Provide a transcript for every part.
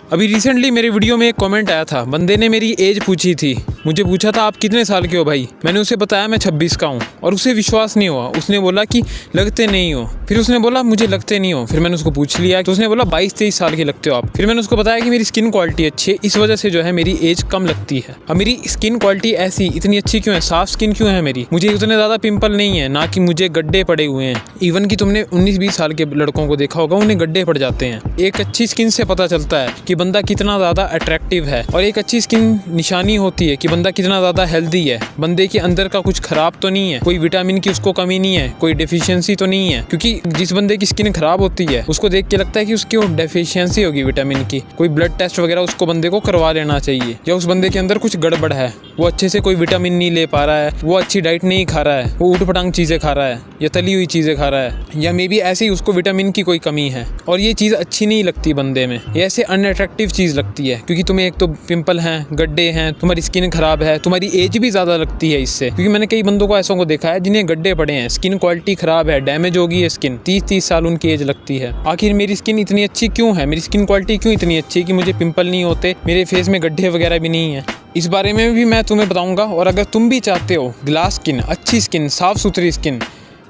अभी रिसेंटली मेरे वीडियो में एक कमेंट आया था, बंदे ने मेरी एज पूछी थी। मुझे पूछा था आप कितने साल के हो भाई। मैंने उसे बताया मैं 26 का हूँ और उसे विश्वास नहीं हुआ। उसने बोला कि लगते नहीं हो। फिर उसने बोला मुझे लगते नहीं हो। फिर मैंने उसको पूछ लिया तो उसने बोला 22-23 साल के लगते हो आप। फिर मैंने उसको बताया कि मेरी स्किन क्वालिटी अच्छी है, इस वजह से जो है मेरी एज कम लगती है। अब मेरी स्किन क्वालिटी ऐसी इतनी अच्छी क्यों है, साफ स्किन क्यों है मेरी, मुझे उतने ज़्यादा पिंपल नहीं है, ना कि मुझे गड्ढे पड़े हुए हैं। इवन कि तुमने 19-20 साल के लड़कों को देखा होगा, उन्हें गड्ढे पड़ जाते हैं। एक अच्छी स्किन से पता चलता है कि बंदा कितना ज़्यादा अट्रैक्टिव है, और एक अच्छी स्किन निशानी होती है कि बंदा कितना ज़्यादा हेल्दी है, बंदे के अंदर का कुछ खराब तो नहीं है, कोई विटामिन की उसको कमी नहीं है, कोई डेफिशिएंसी तो नहीं है। क्योंकि जिस बंदे की स्किन खराब होती है उसको देख के लगता है कि उसकी डेफिशिएंसी होगी विटामिन की, कोई ब्लड टेस्ट वगैरह उसको बंदे को करवा लेना चाहिए, या उस बंदे के अंदर कुछ गड़बड़ है, वो अच्छे से कोई विटामिन नहीं ले पा रहा है, वो अच्छी डाइट नहीं खा रहा है, वो ऊट-पटांग चीज़ें खा रहा है या तली हुई चीज़ें खा रहा है, या मे बी ऐसे ही उसको विटामिन की कोई कमी है। और ये चीज़ अच्छी नहीं लगती बंदे में, ये ऐसे अनअट्रैक्टिव चीज़ लगती है। क्योंकि तुम्हें एक तो पिंपल हैं, गड्ढे हैं, तुम्हारी स्किन खराब है, तुम्हारी एज भी ज़्यादा लगती है इससे। क्योंकि मैंने कई बंदों को ऐसों को देखा है जिन्हें गड्ढे पड़े हैं, स्किन क्वालिटी खराब है, डैमेज हो गई है स्किन, 30-30 साल उनकी एज लगती है। आखिर मेरी स्किन इतनी अच्छी क्यों है, मेरी स्किन क्वालिटी क्यों इतनी अच्छी है कि मुझे पिंपल नहीं होते, मेरे फेस में गड्ढे वगैरह भी नहीं है। इस बारे में भी मैं तुम्हें बताऊंगा। और अगर तुम भी चाहते हो ग्लास स्किन, अच्छी स्किन, साफ़ सुथरी स्किन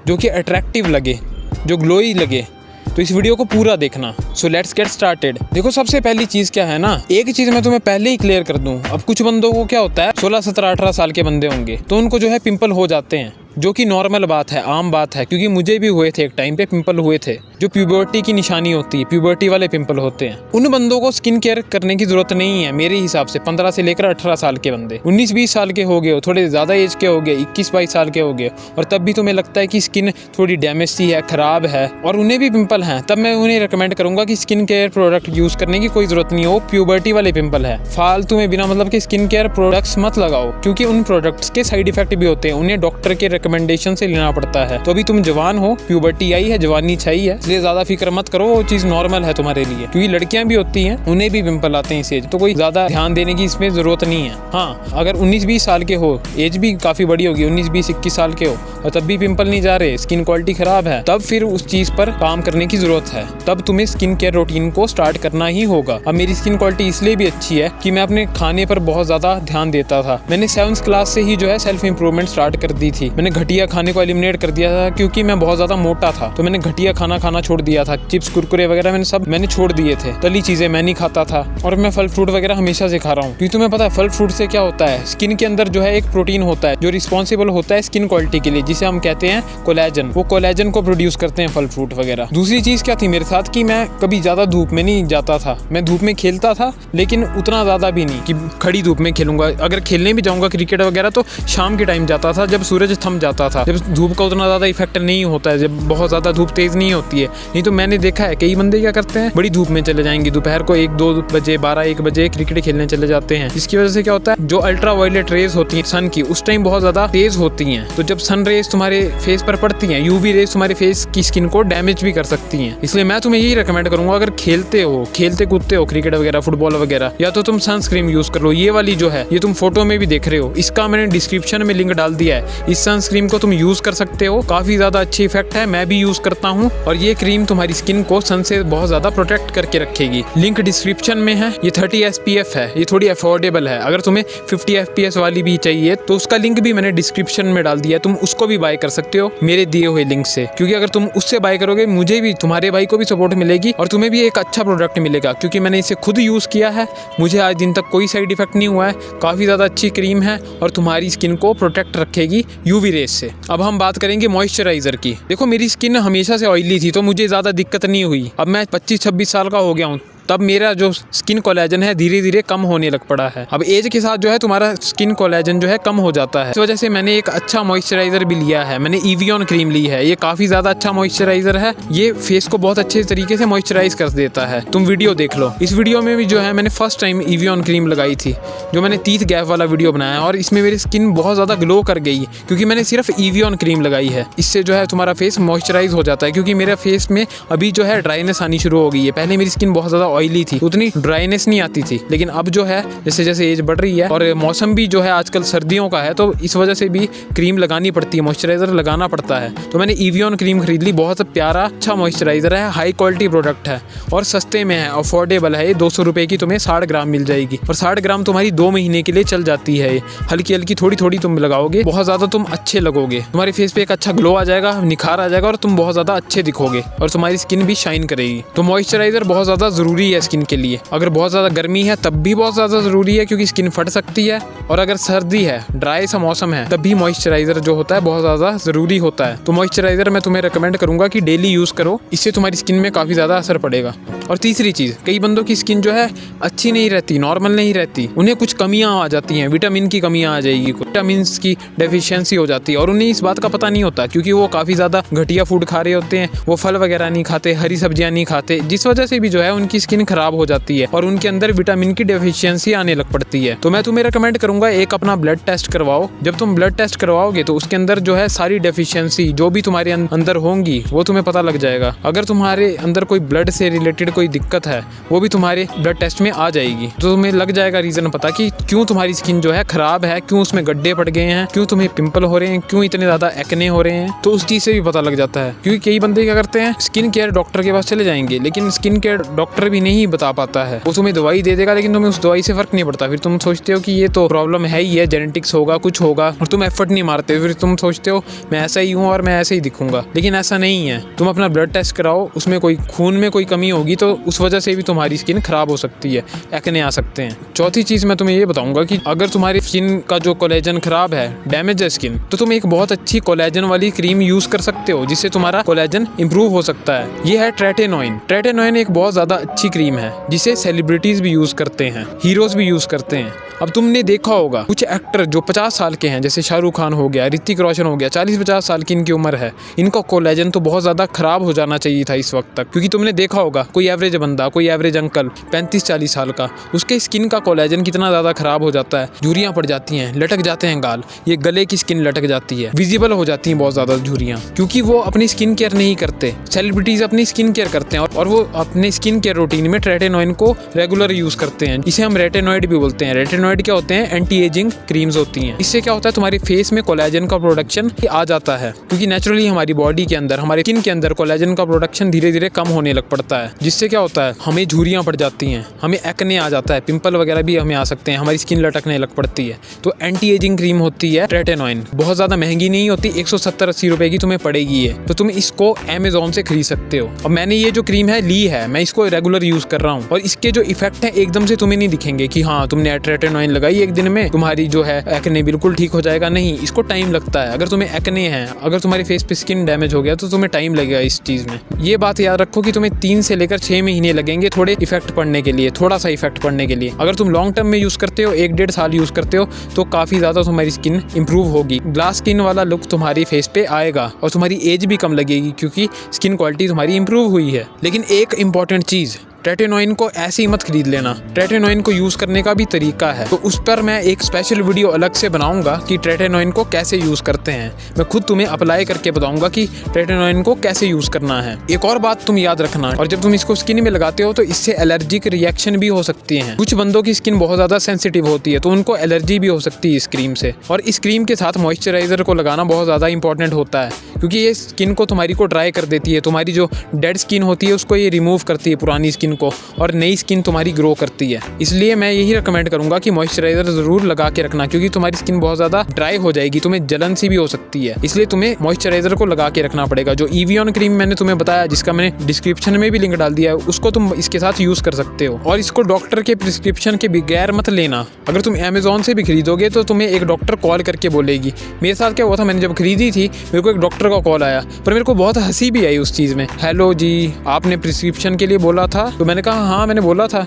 जो कि अट्रैक्टिव लगे, जो ग्लोई लगे, तो इस वीडियो को पूरा देखना। So let's get started. देखो सबसे पहली चीज़ क्या है ना, एक चीज़ मैं तुम्हें पहले ही क्लियर कर दूं। अब कुछ बंदों को क्या होता है, 16, 17, 18 साल के बंदे होंगे तो उनको जो है पिंपल हो जाते हैं, जो कि नॉर्मल बात है, आम बात है। क्योंकि मुझे भी हुए थे, एक टाइम पे पिंपल हुए थे, जो प्यूबर्टी की निशानी होती है, प्यूबर्टी वाले पिंपल होते हैं। उन बंदों को स्किन केयर करने की जरूरत नहीं है मेरे हिसाब से। 15 से लेकर 18 साल के बंदे, 19-20 साल के हो गए हो, थोड़े ज़्यादा एज के हो गए, 21-22 साल के हो गए, और तब भी तुम्हें लगता है कि स्किन थोड़ी डैमेज सी है, ख़राब है, और उन्हें भी पिंपल हैं, तब मैं उन्हें रिकमेंड करूँगा कि स्किन केयर प्रोडक्ट यूज़ करने की कोई ज़रूरत नहीं हो। प्यूबर्टी वाले पिंपल है, फालतू में बिना मतलब के स्किन केयर प्रोडक्ट्स मत लगाओ, क्योंकि उन प्रोडक्ट्स के साइड इफेक्ट भी होते हैं, उन्हें डॉक्टर के रिकमेंडेशन से लेना पड़ता है। तो अभी तुम जवान हो, प्यूबर्टी आई है, जवानी छाई है, इसलिए ज्यादा फिक्र मत करो, वो चीज नॉर्मल है तुम्हारे लिए। क्योंकि लड़कियां भी होती हैं, उन्हें भी पिंपल आते हैं इस एज, तो कोई ज्यादा ध्यान देने की इसमें जरूरत नहीं है। हाँ, अगर 19-20 साल के हो, एज भी काफी बड़ी होगी, 19-20-21 साल के हो, और तब भी पिंपल नहीं जा रहे, स्किन क्वालिटी खराब है, तब फिर उस चीज पर काम करने की जरूरत है। तब तुम्हें स्किन केयर रूटीन को स्टार्ट करना ही होगा। अब मेरी स्किन क्वालिटी इसलिए भी अच्छी है कि मैं अपने खाने पर बहुत ज्यादा ध्यान देता था। मैंने 7th क्लास से ही जो है सेल्फ इंप्रूवमेंट स्टार्ट कर दी थी। मैंने घटिया खाने को एलिमिनेट कर दिया था, क्योंकि मैं बहुत ज़्यादा मोटा था, तो मैंने घटिया खाना खाना छोड़ दिया था। चिप्स, कुरकुरे वगैरह मैंने छोड़ दिए थे। तली चीज़ें मैं नहीं खाता था, और मैं फल फ्रूट वगैरह हमेशा से खा रहा हूँ। क्योंकि तुम्हें पता है फल फ्रूट से क्या होता है, स्किन के अंदर जो है एक प्रोटीन होता है जो रिस्पॉन्सिबल होता है स्किन क्वालिटी के लिए, जिसे हम कहते हैं कोलेजन। वो कोलेजन को प्रोड्यूस करते हैं फल फ्रूट वगैरह। दूसरी चीज़ क्या थी मेरे साथ कि मैं कभी ज़्यादा धूप में नहीं जाता था। मैं धूप में खेलता था, लेकिन उतना ज़्यादा भी नहीं कि खड़ी धूप में खेलूंगा। अगर खेलने भी जाऊँगा क्रिकेट वगैरह तो शाम के टाइम जाता था, जब सूरज थम जाता था, जब धूप का उतना ज़्यादा इफेक्ट नहीं होता है, जब बहुत ज़्यादा धूप तेज़ नहीं होती है। नहीं तो मैंने देखा है कई बंदे क्या करते हैं, बड़ी धूप में चले जाएंगे, दोपहर को 1-2 बजे, 12-1 बजे क्रिकेट खेलने चले जाते हैं। जिसकी वजह से क्या होता है, जो अल्ट्रा वायलेट रेज होती हैं सन की, उस टाइम बहुत ज़्यादा तेज़ होती हैं। तो जब सन रेज तुम्हारे फेस पर पड़ती हैं, यूवी रेज तुम्हारे फेस की स्किन को डैमेज भी कर सकती हैं। इसलिए मैं तुम्हें यही रिकमेंड करूँगा, अगर खेलते कूदते हो क्रिकेट वगैरह, फुटबॉल वगैरह, या तो तुम सनस्क्रीन यूज़ कर लो। ये वाली जो है, ये तुम फोटो में भी देख रहे हो, इसका मैंने डिस्क्रिप्शन में लिंक डाल दिया है। इस सनस्क्रीन को तुम यूज़ कर सकते हो, काफ़ी ज़्यादा अच्छी इफेक्ट है, मैं भी यूज़ करता हूँ, और ये क्रीम तुम्हारी स्किन को सन से बहुत ज़्यादा प्रोटेक्ट करके रखेगी। लिंक डिस्क्रिप्शन में है। ये 30 SPF है, ये थोड़ी अफोर्डेबल है। अगर तुम्हें 50 FPS वाली भी चाहिए तो उसका लिंक भी मैंने डिस्क्रिप्शन में डाल दिया है, तुम उसको भी बाय कर सकते हो मेरे दिए हुए लिंक से। क्योंकि अगर तुम उससे बाय करोगे, मुझे भी, तुम्हारे भाई को भी सपोर्ट मिलेगी, और तुम्हें भी एक अच्छा प्रोडक्ट मिलेगा। क्योंकि मैंने इसे खुद यूज़ किया है, मुझे आज दिन तक कोई साइड इफेक्ट नहीं हुआ है। काफ़ी ज़्यादा अच्छी क्रीम है, और तुम्हारी स्किन को प्रोटेक्ट रखेगी यूवी रेज से। अब हम बात करेंगे मॉइस्चराइजर की। देखो मेरी स्किन हमेशा से ऑयली थी, तो मुझे ज़्यादा दिक्कत नहीं हुई। अब मैं 25-26 साल का हो गया हूँ, तब मेरा जो स्किन कोलेजन है धीरे धीरे कम होने लग पड़ा है। अब एज के साथ जो है तुम्हारा स्किन कोलेजन जो है कम हो जाता है। इस वजह से मैंने एक अच्छा मॉइस्चराइजर भी लिया है, मैंने एवियन क्रीम ली है। ये काफ़ी ज़्यादा अच्छा मॉइस्चराइजर है, ये फेस को बहुत अच्छे तरीके से मॉइस्चराइज कर देता है। तुम वीडियो देख लो, इस वीडियो में भी जो है मैंने फर्स्ट टाइम एवियन क्रीम लगाई थी, जो मैंने टीथ गैप वाला वीडियो बनाया, और इसमें मेरी स्किन बहुत ज़्यादा ग्लो कर गई, क्योंकि मैंने सिर्फ एवियन क्रीम लगाई है। इससे जो है तुम्हारा फेस मॉइस्चराइज हो जाता है। क्योंकि मेरे फेस में अभी जो है ड्राइनेस आनी शुरू हो गई है। पहले मेरी स्किन बहुत ज़्यादा ऑयली थी, उतनी ड्राइनेस नहीं आती थी। लेकिन अब जो है जैसे जैसे एज बढ़ रही है और मौसम भी जो है आजकल सर्दियों का है, तो इस वजह से भी क्रीम लगानी पड़ती है, मॉइस्चराइजर लगाना पड़ता है। तो मैंने एवियन क्रीम खरीद ली, बहुत प्यारा अच्छा मॉइस्चराइजर है, हाई क्वालिटी प्रोडक्ट है और सस्ते में है, अफोर्डेबल है। ये 200 रुपये की तुम्हें 60 ग्राम मिल जाएगी और 60 ग्राम तुम्हारी 2 महीने के लिए चल जाती है। हल्की हल्की थोड़ी थोड़ी तुम लगाओगे, बहुत ज़्यादा तुम अच्छे लगोगे, तुम्हारे फेस पे एक अच्छा ग्लो आ जाएगा, निखार आ जाएगा और तुम बहुत ज़्यादा अच्छे दिखोगे और तुम्हारी स्किन भी शाइन करेगी। तो मॉइस्चराइजर बहुत ज़्यादा ज़रूरी है स्किन के लिए। अगर बहुत ज़्यादा गर्मी है तब भी बहुत ज़्यादा ज़रूरी है, क्योंकि स्किन फट सकती है, और अगर सर्दी है, ड्राई सा मौसम है, तब भी मॉइस्चराइजर जो होता है बहुत ज़्यादा ज़रूरी होता है। तो मॉइस्चराइजर मैं तुम्हें रिकमेंड करूँगा कि डेली यूज़ करो, इससे तुम्हारी स्किन में काफ़ी ज़्यादा असर पड़ेगा। और तीसरी चीज़, कई बंदों की स्किन जो है अच्छी नहीं रहती, नॉर्मल नहीं रहती, उन्हें कुछ कमियां आ जाती हैं, विटामिन की कमियां आ जाएगी, विटामिन की डेफिशिएंसी हो जाती है और उन्हें इस बात का पता नहीं होता, क्योंकि वो काफ़ी ज़्यादा घटिया फूड खा रहे होते हैं, वो फल वगैरह नहीं खाते, हरी सब्जियां नहीं खाते, जिस वजह से भी जो है उनकी स्किन खराब हो जाती है और उनके अंदर विटामिन की डेफिशिएंसी आने लग पड़ती है। तो मैं तुम्हें रिकमेंड करूँगा, एक अपना ब्लड टेस्ट करवाओ। जब तुम ब्लड टेस्ट करवाओगे तो उसके अंदर जो है सारी डेफिशिएंसी जो भी तुम्हारे अंदर होंगी वो तुम्हें पता लग जाएगा। अगर तुम्हारे अंदर कोई ब्लड से रिलेटेड कोई दिक्कत है वो भी तुम्हारे ब्लड टेस्ट में आ जाएगी, तो तुम्हें लग जाएगा रीज़न पता कि क्यों तुम्हारी स्किन जो है खराब है, क्यों उसमें गड्ढे पड़ गए हैं, क्यों तुम्हें पिंपल हो रहे हैं, क्यों इतने ज़्यादा एक्ने हो रहे हैं। तो उस चीज़ से भी पता लग जाता है, क्योंकि कई बंदे क्या करते हैं, स्किन केयर डॉक्टर के पास चले जाएंगे, लेकिन स्किन केयर डॉक्टर भी नहीं बता पाता है, वो तुम्हें दवाई दे देगा लेकिन तुम्हें उस दवाई से फर्क नहीं पड़ता। फिर तुम सोचते हो कि ये तो प्रॉब्लम है ही है, जेनेटिक्स होगा, कुछ होगा, और तुम एफर्ट नहीं मारते। फिर तुम सोचते हो मैं ऐसा ही हूँ और मैं ऐसे ही दिखूंगा, लेकिन ऐसा नहीं है। तुम अपना ब्लड टेस्ट कराओ, उसमें कोई खून में कोई कमी होगी तो उस वजह से भी तुम्हारी स्किन खराब हो सकती है, एक्ने आ सकते हैं। चौथी चीज़ मैं तुम्हें ये बताऊंगा कि अगर तुम्हारी स्किन का जो कोलेजन खराब है, डैमेज है स्किन, तो तुम एक बहुत अच्छी कोलेजन वाली क्रीम यूज़ कर सकते हो, जिससे तुम्हारा कोलेजन इंप्रूव हो सकता है। ये है ट्रेटेनॉइन। ट्रेटेनॉइन एक बहुत ज़्यादा अच्छी क्रीम है जिसे सेलिब्रिटीज़ भी यूज़ करते हैं, हीरोज़ भी यूज़ करते हैं। अब तुमने देखा होगा कुछ एक्टर जो 50 साल के हैं, जैसे शाहरुख खान हो गया, ऋतिक रोशन हो गया, 40-50 साल की इनकी उम्र है, इनका कोलेजन तो बहुत ज़्यादा खराब हो जाना चाहिए था इस वक्त तक। क्योंकि तुमने देखा होगा कोई एवरेज बंदा, कोई एवरेज अंकल 35-40 साल का, उसके स्किन का कोलेजन कितना ज़्यादा खराब हो जाता है, झुर्रियाँ पड़ जाती हैं, लटक जाते हैं गाल, ये गले की स्किन लटक जाती है, विजिबल हो जाती हैं बहुत ज़्यादा झुर्रियाँ, क्योंकि वो अपनी स्किन केयर नहीं करते। सेलिब्रिटीज़ अपनी स्किन केयर करते हैं और वो अपने स्किन केयर रूटीन में ट्रेटेनॉइन को रेगुलर यूज़ करते हैं। इसे हम रेटेनॉइड भी बोलते हैं। रेटेनॉइड क्या होते हैं? एंटी एजिंग क्रीम्स होती हैं। इससे क्या होता है, तुम्हारे फेस में कोलेजन का प्रोडक्शन आ जाता है, क्योंकि नेचुरली हमारी बॉडी के अंदर, हमारे स्किन के अंदर कोलेजन का प्रोडक्शन धीरे धीरे कम होने लग पड़ता है, जिससे क्या होता है, हमें झुर्रियाँ पड़ जाती हैं, हमें एक्ने आ जाता है, पिंपल वगैरह भी हमें आ सकते हैं, हमारी स्किन लटकने लग पड़ती है। तो एंटी एजिंग क्रीम होती है ट्रेटेनॉइन, बहुत ज़्यादा महंगी नहीं होती, 170-80 रुपए की तुम्हें पड़ेगी ये, तो तुम इसको अमेज़ॉन से खरीद सकते हो। और मैंने ये जो क्रीम है ली है, मैं इसको रेगुलर यूज़ कर रहा हूँ और इसके जो इफेक्ट है एकदम से तुम्हें नहीं दिखेंगे कि हाँ तुमने ट्रेटेनॉइन लगाई एक दिन में तुम्हारी जो है एक्ने बिल्कुल ठीक हो जाएगा। नहीं, इसको टाइम लगता है। अगर तुम्हें एक्ने है, अगर तुम्हारे फेस पे स्किन डैमेज हो गया तो तुम्हें टाइम लगेगा इस चीज़ में। ये बात याद रखो कि तुम्हें 3 से लेकर 6 महीने लगेंगे थोड़े इफेक्ट पड़ने के लिए, थोड़ा सा इफेक्ट पड़ने के लिए। अगर तुम लॉन्ग टर्म में यूज़ करते हो, 1-1.5 साल यूज़ करते हो, तो काफ़ी ज़्यादा तुम्हारी स्किन इंप्रूव होगी, ग्लास स्किन वाला लुक तुम्हारी फेस पे आएगा और तुम्हारी एज भी कम लगेगी, क्योंकि स्किन क्वालिटी तुम्हारी इंप्रूव हुई है। लेकिन एक इंपॉर्टेंट चीज़, ट्रेटेनॉइन को ऐसे ही मत खरीद लेना। ट्रेटेनॉइन को यूज़ करने का भी तरीका है, तो उस पर मैं एक स्पेशल वीडियो अलग से बनाऊंगा कि ट्रेटेनॉइन को कैसे यूज़ करते हैं। मैं खुद तुम्हें अप्लाई करके बताऊंगा कि ट्रेटेनॉइन को कैसे यूज़ करना है। एक और बात तुम याद रखना, और जब तुम इसको स्किन में लगाते हो तो इससे एलर्जिक रिएक्शन भी हो सकती हैं। कुछ बंदों की स्किन बहुत ज़्यादा सेंसिटिव होती है, तो उनको एलर्जी भी हो सकती है इस क्रीम से। और इस क्रीम के साथ मॉइस्चराइजर को लगाना बहुत ज़्यादा इंपॉर्टेंट होता है, क्योंकि ये स्किन को तुम्हारी को ड्राई कर देती है, तुम्हारी जो डेड स्किन होती है उसको ये रिमूव करती है, पुरानी स्किन को, और नई स्किन तुम्हारी ग्रो करती है। इसलिए मैं यही रिकमेंड करूंगा कि मॉइस्चराइजर ज़रूर लगा के रखना, क्योंकि तुम्हारी स्किन बहुत ज़्यादा ड्राई हो जाएगी, तुम्हें जलन सी भी हो सकती है, इसलिए तुम्हें मॉइस्चराइजर को लगा के रखना पड़ेगा। जो एवियन क्रीम मैंने तुम्हें बताया, जिसका मैंने डिस्क्रिप्शन में भी लिंक डाल दिया है, उसको तुम इसके साथ यूज़ कर सकते हो। और इसको डॉक्टर के प्रिस्क्रिप्शन के बगैर मत लेना। अगर तुम अमेज़ॉन से भी खरीदोगे तो तुम्हें एक डॉक्टर कॉल करके बोलेगी। मेरे साथ क्या हुआ था, मैंने जब खरीदी थी मेरे को एक डॉक्टर का कॉल आया, पर मेरे को बहुत हंसी भी आई उस चीज़ में। हेलो जी, आपने प्रिस्क्रिप्शन के लिए बोला था? तो मैंने कहा हाँ मैंने बोला था।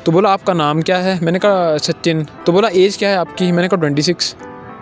तो बोला आपका नाम क्या है? मैंने कहा सचिन। तो बोला एज क्या है आपकी? मैंने कहा 26।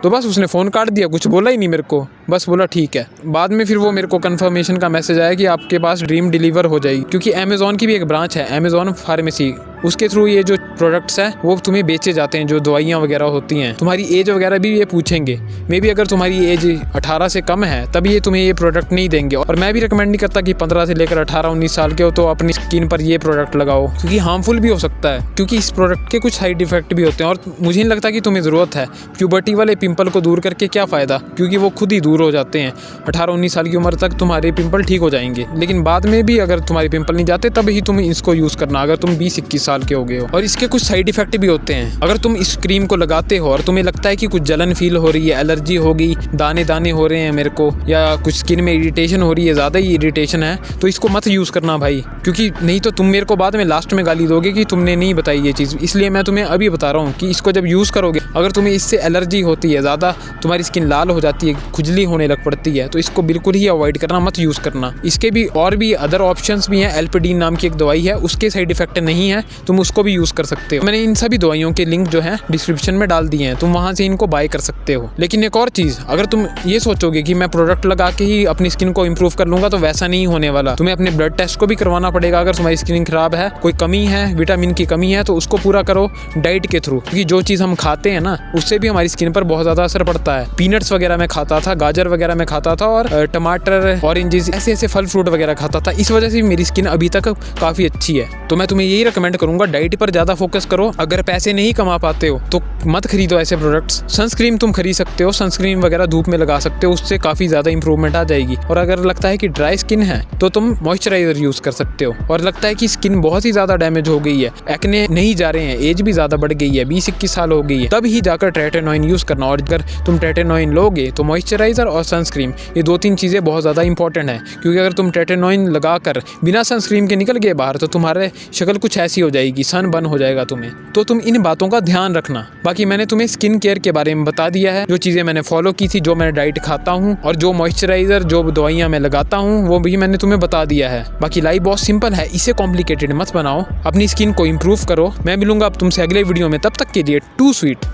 तो बस उसने फ़ोन काट दिया, कुछ बोला ही नहीं मेरे को। बस बोला ठीक है। बाद में फिर वो मेरे को कंफर्मेशन का मैसेज आया कि आपके पास ड्रीम डिलीवर हो जाएगी, क्योंकि अमेज़ॉन की भी एक ब्रांच है, अमेज़ॉन फार्मेसी, उसके थ्रू ये जो प्रोडक्ट्स हैं वो तुम्हें बेचे जाते हैं, जो दवाइयाँ वगैरह होती हैं। तुम्हारी एज वगैरह भी ये पूछेंगे, मे बी अगर तुम्हारी एज 18 से कम है तब ये तुम्हें ये प्रोडक्ट नहीं देंगे। और मैं भी रिकमेंड नहीं करता कि 15 से लेकर 18-19 साल के हो तो अपनी स्किन पर ये प्रोडक्ट लगाओ, क्योंकि हार्मफुल भी हो सकता है, क्योंकि इस प्रोडक्ट के कुछ साइड इफेक्ट भी होते हैं। और मुझे नहीं लगता कि तुम्हें ज़रूरत है। प्यूबर्टी वाले पिंपल को दूर करके क्या फ़ायदा, क्योंकि वो खुद ही दूर हो जाते हैं। 18-19 साल की उम्र तक तुम्हारे पिंपल ठीक हो जाएंगे, लेकिन बाद में भी अगर तुम्हारे पिंपल नहीं जाते तब ही तुम इसको यूज़ करना, अगर तुम 20-21 साल के हो गए हो। और इसके कुछ साइड इफेक्ट भी होते हैं। अगर तुम इस क्रीम को लगाते हो और तुम्हें लगता है कि कुछ जलन फील हो रही है, एलर्जी होगी, दाने दाने हो रहे हैं मेरे को, या कुछ स्किन में इरिटेशन हो रही है, ज़्यादा ही इरिटेशन है, तो इसको मत यूज़ करना भाई, क्योंकि नहीं तो तुम मेरे को बाद में लास्ट में गाली दोगे कि तुमने नहीं बताई ये चीज़। इसलिए मैं तुम्हें अभी बता रहा हूँ कि इसको जब यूज़ करोगे, अगर तुम्हें इससे एलर्जी होती है, ज़्यादा तुम्हारी स्किन लाल हो जाती है, खुजली होने लग पड़ती है, तो इसको बिल्कुल ही अवॉइड करना, मत यूज़ करना। इसके भी और भी अदर ऑप्शंस भी हैं। एल्पिडीन नाम की एक दवाई है, उसके साइड इफेक्ट नहीं है, तुम उसको भी यूज़ कर सकते हो। मैंने इन सभी दवाइयों के लिंक जो है डिस्क्रिप्शन में डाल दिए हैं, तुम वहाँ से इनको बाय कर सकते हो। लेकिन एक और चीज़, अगर तुम ये सोचोगे कि मैं प्रोडक्ट लगा के ही अपनी स्किन को इंप्रूव कर लूँगा, तो वैसा नहीं होने वाला। तुम्हें अपने ब्लड टेस्ट को भी करवाना पड़ेगा। अगर तुम्हारी स्किन खराब है, कोई कमी है, विटामिन की कमी है, तो उसको पूरा करो डाइट के थ्रू, क्योंकि जो चीज़ हम खाते हैं ना, उससे भी हमारी स्किन पर बहुत ज़्यादा असर पड़ता है। पीनट्स वगैरह मैं खाता था, गाजर वगैरह मैं खाता था, और टमाटर, ऑरेंजेस, ऐसे ऐसे फल फ्रूट वगैरह खाता था। इस वजह से मेरी स्किन अभी तक काफ़ी अच्छी है। तो मैं तुम्हें यही रिकमेंड करूँगा, डाइट पर ज़्यादा फोकस करो। अगर पैसे नहीं कमा पाते हो तो मत खरीदो ऐसे प्रोडक्ट्स। सनस्क्रीन तुम खरीद सकते हो, सनस्क्रीन वगैरह धूप में लगा सकते हो, उससे काफ़ी ज़्यादा इंप्रूवमेंट आ जाएगी। और अगर लगता है कि ड्राई स्किन है तो तुम मॉइस्चराइजर यूज़ कर सकते हो। और लगता है कि स्किन बहुत ही ज़्यादा डैमेज हो गई है, एक्ने नहीं जा रहे हैं, एज भी ज़्यादा बढ़ गई है, 20-21 साल हो गई है, तब ही जाकर ट्रेटेनॉइन यूज़ करना। और अगर तुम ट्रेटेनॉइन लोगे तो मॉइस्चराइजर और सनस्क्रीन, ये 2-3 चीज़ें बहुत ज़्यादा इंपॉर्टेंट है, क्योंकि अगर तुम ट्रेटेनॉइन लगाकर बिना सनस्क्रीन के निकल गए बाहर, तो तुम्हारे शक्ल कुछ ऐसी हो जाएगी, सन बर्न हो जाएगा तुम्हें। तो तुम इन बातों का ध्यान रखना। बाकी मैंने तुम्हें स्किन केयर के बारे में बता दिया है, जो चीज़ें मैंने फॉलो की थी, जो मैं डाइट खाता हूँ, और जो मॉइस्चराइजर, जो दवाइयाँ मैं लगाता हूँ, वो भी मैंने तुम्हें बता दिया है। बाकी लाइफ बहुत सिंपल है, इसे कॉम्प्लिकेटेड मत बनाओ, अपनी स्किन को इम्प्रूव करो। मैं मिलूंगा अब तुमसे अगले वीडियो में, तब तक के लिए टू स्वीट।